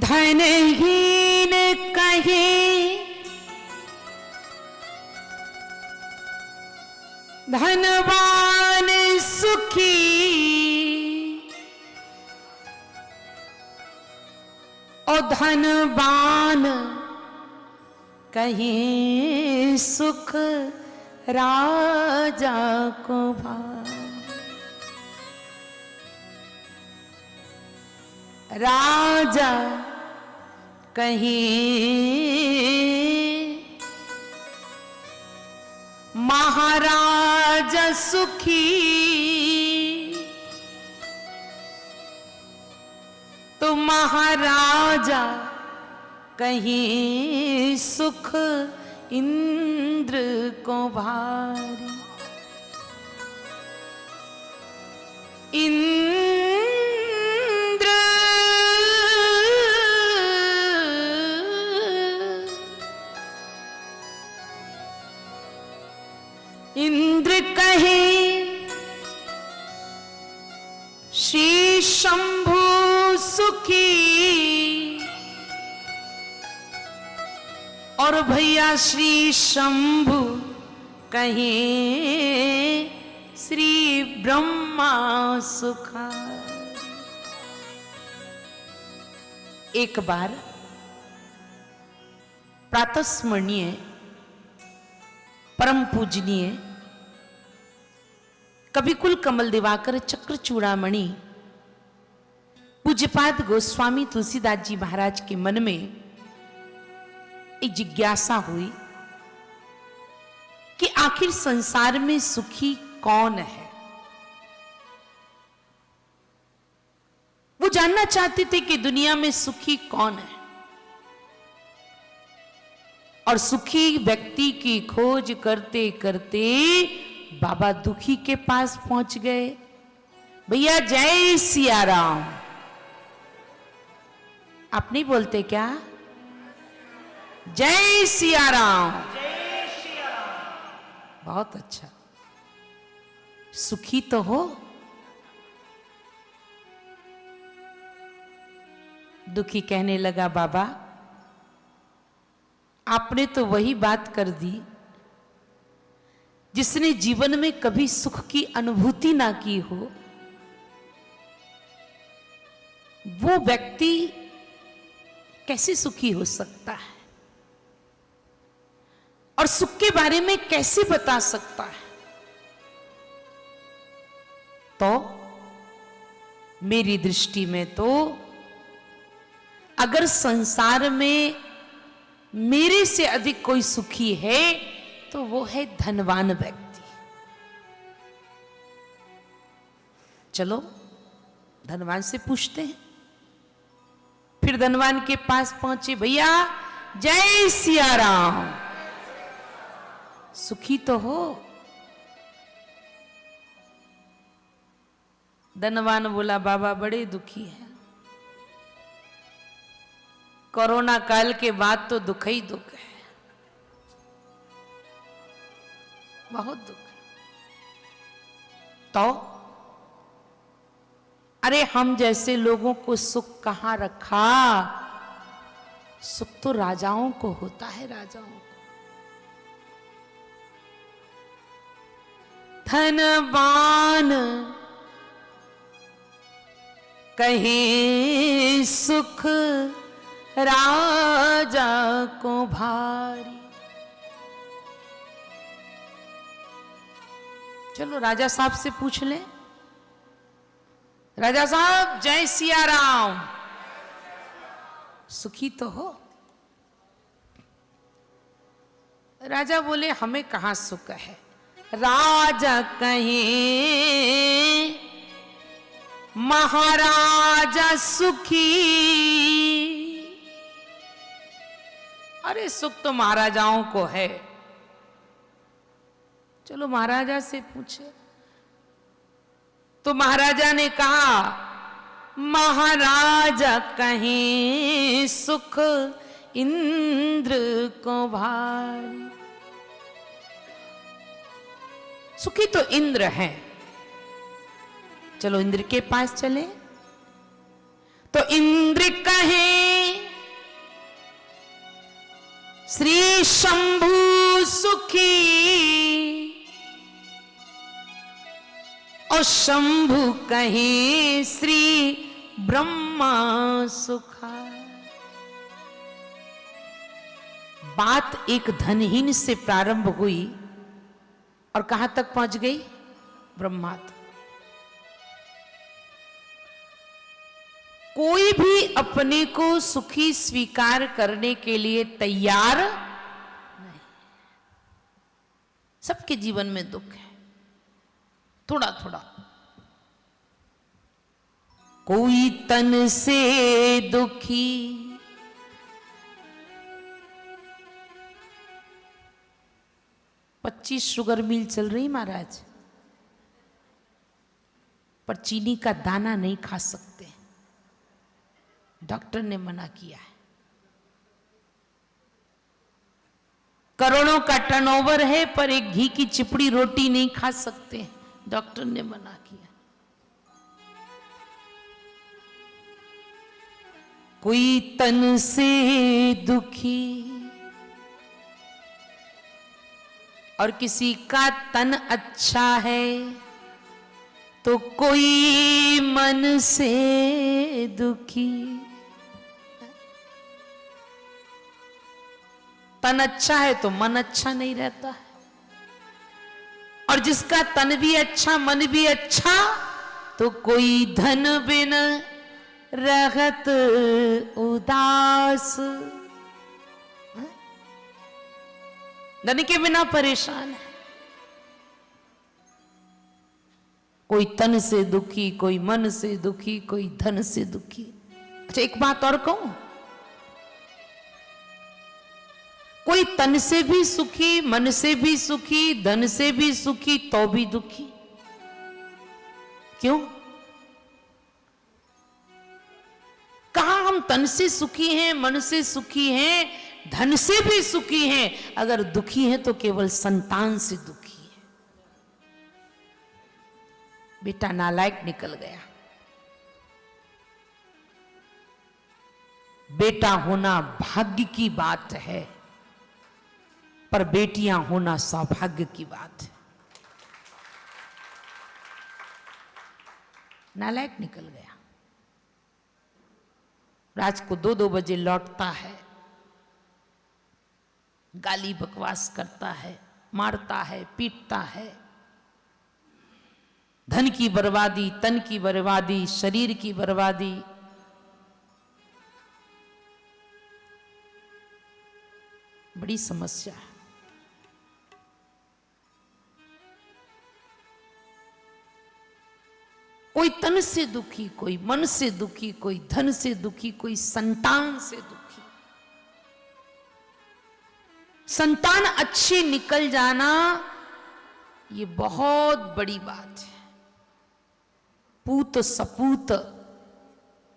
धनहीन कहे धनवान सुखी, और धनवान कहे सुख राजा को भाई। राजा कहीं महाराजा सुखी, तो महाराजा कहीं सुख इंद्र को भारी। इंद्र कहे श्री शंभु सुखी, और भैया श्री शंभु कहे श्री ब्रह्मा सुखा। एक बार प्रातस्मरणीय परम पूजनीय कविकुल कमल दिवाकर चक्र चूड़ामणि पूज्यपाद गोस्वामी तुलसीदास जी महाराज के मन में एक जिज्ञासा हुई कि आखिर संसार में सुखी कौन है। वो जानना चाहते थे कि दुनिया में सुखी कौन है, और सुखी व्यक्ति की खोज करते करते बाबा दुखी के पास पहुंच गए। भैया जय सिया राम। आप नहीं बोलते क्या? जय सिया राम। जय श्री राम। बहुत अच्छा। सुखी तो हो। दुखी कहने लगा बाबा आपने तो वही बात कर दी जिसने जीवन में कभी सुख की अनुभूति ना की हो। वो व्यक्ति कैसे सुखी हो सकता है और सुख के बारे में कैसे बता सकता है? तो मेरी दृष्टि में तो अगर संसार में मेरे से अधिक कोई सुखी है तो वो है धनवान व्यक्ति। चलो धनवान से पूछते हैं। फिर धनवान के पास पहुंचे। भैया जय सिया राम। सुखी तो हो? धनवान बोला बाबा बड़े दुखी है। कोरोना काल के बाद तो दुख ही दुख है, बहुत दुख है। तो अरे हम जैसे लोगों को सुख कहां रखा? सुख तो राजाओं को होता है, राजाओं को। धनवान कहे सुख राजा को भारी। चलो राजा साहब से पूछ ले। राजा साहब जय सिया राम। सुखी तो हो? राजा बोले हमें कहां सुख है। राजा कहे महाराजा सुखी। अरे सुख तो महाराजाओं को है। चलो महाराजा से पूछे। तो महाराजा ने कहा महाराजा कहें सुख इंद्र को भारी। सुखी तो इंद्र है। चलो इंद्र के पास चले। तो इंद्र कहे श्री शंभु सुखी, और शंभु कहे श्री ब्रह्मा सुखा। बात एक धनहीन से प्रारंभ हुई और कहां तक पहुंच गई? ब्रह्मा तक। कोई भी अपने को सुखी स्वीकार करने के लिए तैयार नहीं। सबके जीवन में दुख है, थोड़ा थोड़ा। कोई तन से दुखी, 25 शुगर मिल चल रही महाराज, पर चीनी का दाना नहीं खा सकते, डॉक्टर ने मना किया है। करोड़ों का टर्नओवर है, पर एक घी की चिपड़ी रोटी नहीं खा सकते, डॉक्टर ने मना किया। कोई तन से दुखी, और किसी का तन अच्छा है तो कोई मन से दुखी। तन अच्छा है तो मन अच्छा नहीं रहता है, और जिसका तन भी अच्छा मन भी अच्छा तो कोई धन बिन रहत उदास। धन के बिना परेशान है। कोई तन से दुखी, कोई मन से दुखी, कोई धन से दुखी। अच्छा एक बात और कहूं, कोई तन से भी सुखी, मन से भी सुखी, धन से भी सुखी तो भी दुखी। क्यों? कहा हम तन से सुखी हैं, मन से सुखी हैं, धन से भी सुखी हैं, अगर दुखी हैं तो केवल संतान से दुखी है। बेटा नालायक निकल गया। बेटा होना भाग्य की बात है, पर बेटियां होना सौभाग्य की बात है। नालायक निकल गया। रात को 2-2 बजे लौटता है, गाली बकवास करता है, मारता है, पीटता है। धन की बर्बादी, तन की बर्बादी, शरीर की बर्बादी। बड़ी समस्या है। कोई तन से दुखी, कोई मन से दुखी, कोई धन से दुखी, कोई संतान से दुखी। संतान अच्छी निकल जाना ये बहुत बड़ी बात है। पूत सपूत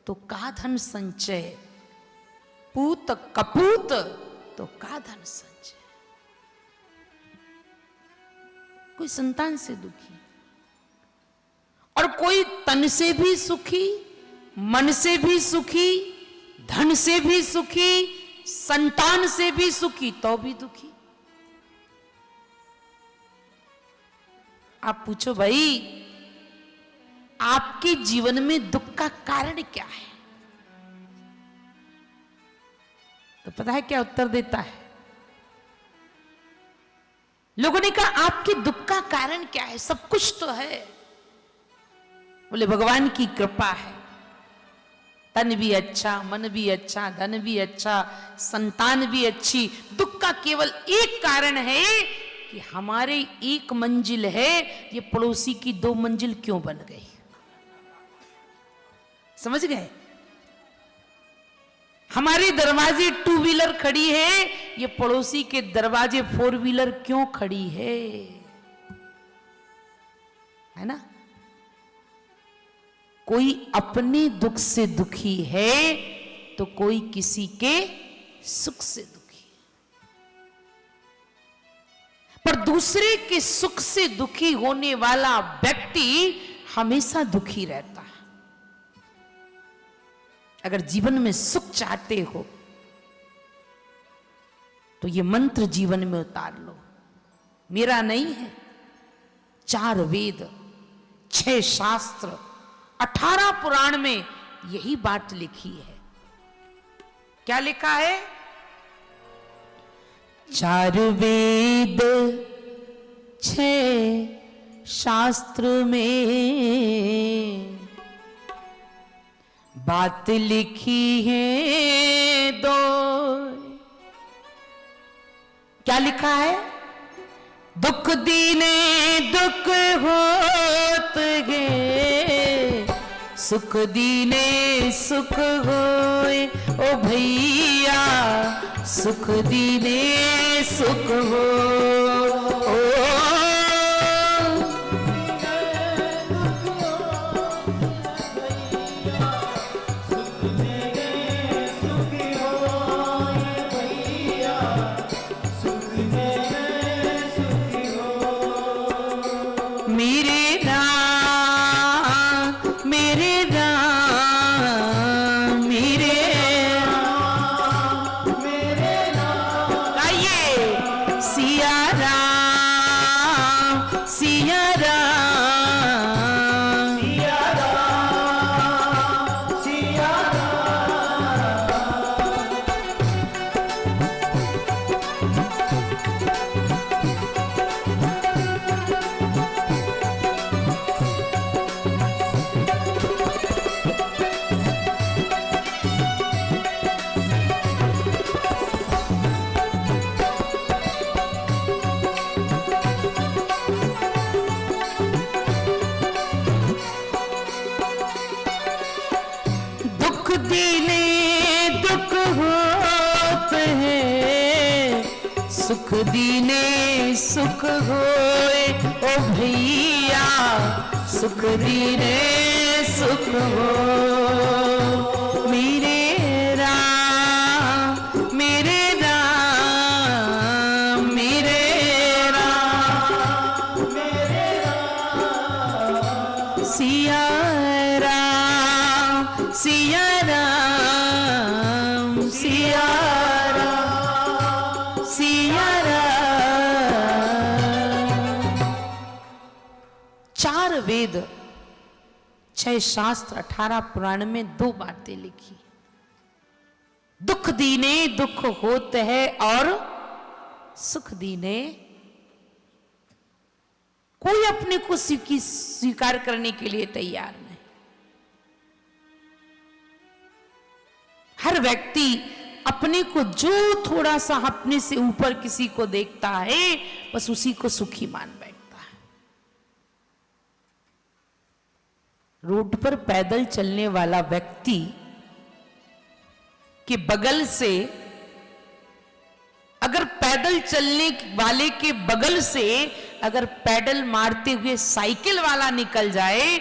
तो का धन संचय, पूत कपूत तो का धन संचय। कोई संतान से दुखी, और कोई तन से भी सुखी, मन से भी सुखी, धन से भी सुखी, संतान से भी सुखी तो भी दुखी। आप पूछो भाई, आपके जीवन में दुख का कारण क्या है? तो पता है क्या उत्तर देता है? लोगों ने कहा आपके दुख का कारण क्या है? सब कुछ तो है। बोले भगवान की कृपा है। तन भी अच्छा, मन भी अच्छा, धन भी अच्छा, संतान भी अच्छी। दुख का केवल एक कारण है कि हमारे एक मंजिल है, ये पड़ोसी की 2 मंजिल क्यों बन गई? समझ गए? हमारे दरवाजे 2 व्हीलर खड़ी है, ये पड़ोसी के दरवाजे 4 व्हीलर क्यों खड़ी है ना? कोई अपने दुख से दुखी है तो कोई किसी के सुख से दुखी, पर दूसरे के सुख से दुखी होने वाला व्यक्ति हमेशा दुखी रहता है। अगर जीवन में सुख चाहते हो तो ये मंत्र जीवन में उतार लो। मेरा नहीं है, 4 वेद, 6 शास्त्र, 18 पुराण में यही बात लिखी है। क्या लिखा है? 4 वेद 6 शास्त्र में बात लिखी है 2। क्या लिखा है? दुख दीने दुख होत गे, सुख दीने सुख होए ओ भैया, सुख दीने सुख हो। सुख दीने सुख होए ओ भैया, सुख दीने सुख हो। मेरे राम मेरे राम मेरे राम मेरे राम, सिया राम सिया राम सिया राम सिया राम। 4 वेद 6 शास्त्र 18 पुराण में 2 बातें लिखी। दुख दीने दुख होत है और सुख दीने। कोई अपने को स्वीकार करने के लिए तैयार नहीं। हर व्यक्ति अपने को जो थोड़ा सा अपने से ऊपर किसी को देखता है बस उसी को सुखी मान बैठता है। रोड पर पैदल चलने वाला व्यक्ति के बगल से, अगर पैदल चलने वाले के बगल से अगर पैडल मारते हुए साइकिल वाला निकल जाए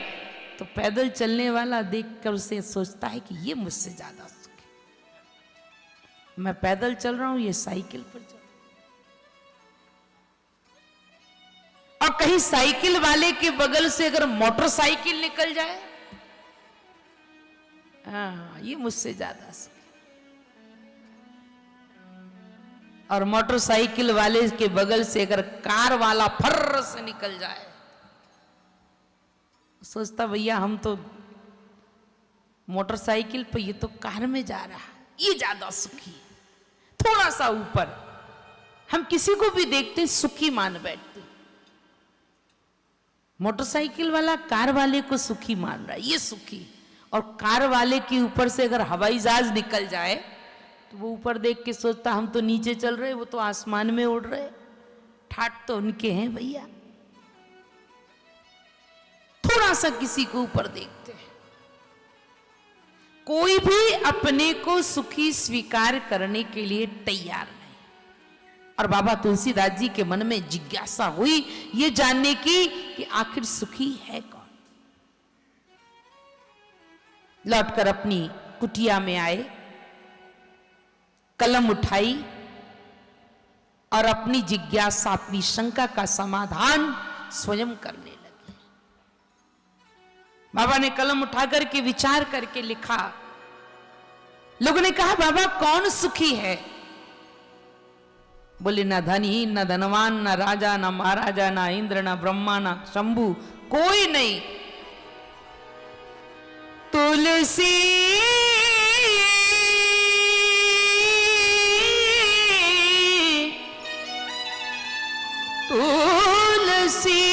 तो पैदल चलने वाला देखकर उसे सोचता है कि ये मुझसे ज्यादा सुखी, मैं पैदल चल रहा हूं ये साइकिल पर चल। और कहीं साइकिल वाले के बगल से अगर मोटरसाइकिल निकल जाए, हाँ ये मुझसे ज्यादा सुखी। और मोटरसाइकिल वाले के बगल से अगर कार वाला फर्र से निकल जाए, सोचता भैया हम तो मोटरसाइकिल पर, ये तो कार में जा रहा है, ये ज्यादा सुखी। थोड़ा सा ऊपर हम किसी को भी देखते सुखी मान बैठते। मोटरसाइकिल वाला कार वाले को सुखी मान रहा है, ये सुखी। और कार वाले के ऊपर से अगर हवाई जहाज निकल जाए तो वो ऊपर देख के सोचता हम तो नीचे चल रहे, वो तो आसमान में उड़ रहे, ठाट तो उनके हैं भैया। थोड़ा सा किसी को ऊपर देखते हैं। कोई भी अपने को सुखी स्वीकार करने के लिए तैयार नहीं। और बाबा तुलसीदास जी के मन में जिज्ञासा हुई ये जानने की कि आखिर सुखी है कौन। लौटकर अपनी कुटिया में आए, कलम उठाई और अपनी जिज्ञासा, अपनी शंका का समाधान स्वयं करने लगे। बाबा ने कलम उठाकर के विचार करके लिखा लोगों ने कहा बाबा कौन सुखी है? बोले ना धनी, न धनवान, न राजा, न महाराजा, न इंद्र, न ब्रह्मा, न शंभु, कोई नहीं। तुलसी तुलसी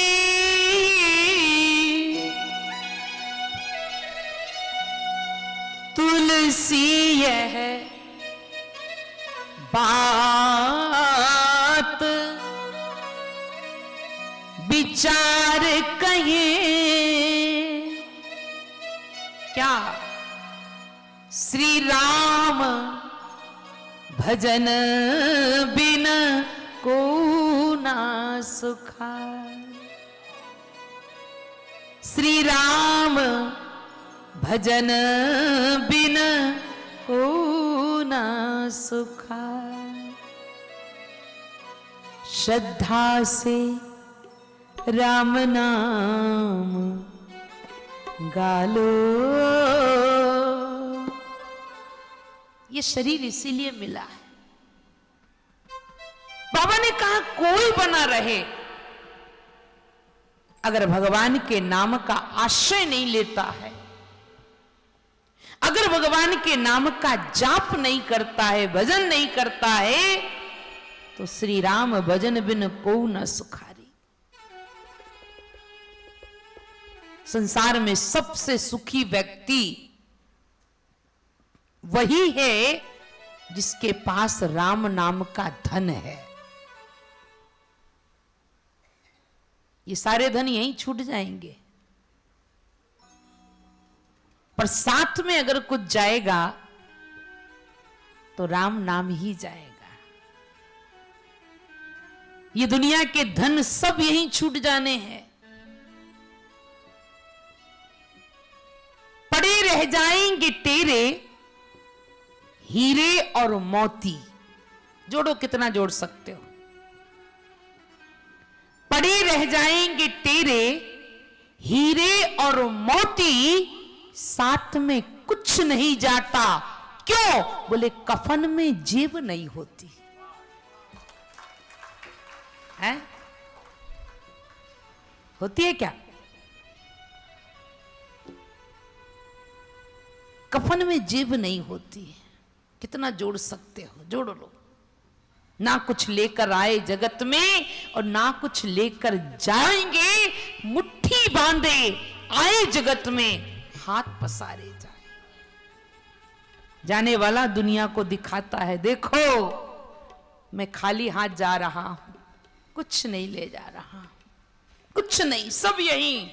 तुलसी यह बात विचार कहे क्या? श्री राम भजन बिन को ना सुखा। श्री राम भजन बिन को ना सुखा। श्रद्धा से राम नाम गालो। ये शरीर इसीलिए मिला है। बाबा ने कहा कोई बना रहे, अगर भगवान के नाम का आश्रय नहीं लेता है, अगर भगवान के नाम का जाप नहीं करता है, भजन नहीं करता है, तो श्री राम भजन बिन को न सुखारी। संसार में सबसे सुखी व्यक्ति वही है जिसके पास राम नाम का धन है। ये सारे धन यहीं छूट जाएंगे, पर साथ में अगर कुछ जाएगा तो राम नाम ही जाएगा। ये दुनिया के धन सब यहीं छूट जाने हैं, पड़े रह जाएंगे तेरे हीरे और मोती। जोड़ो, कितना जोड़ सकते हो? पड़े रह जाएंगे तेरे हीरे और मोती, साथ में कुछ नहीं जाता। क्यों? बोले कफन में जेब नहीं होती है। होती है क्या? कफन में जेब नहीं होती है। कितना जोड़ सकते हो? जोड़ लो। ना कुछ लेकर आए जगत में और ना कुछ लेकर जाएंगे, मुट्ठी बांधे आए जगत में, हाथ पसारे जाए। जाने वाला दुनिया को दिखाता है, देखो मैं खाली हाथ जा रहा हूं, कुछ नहीं ले जा रहा, कुछ नहीं, सब यहीं।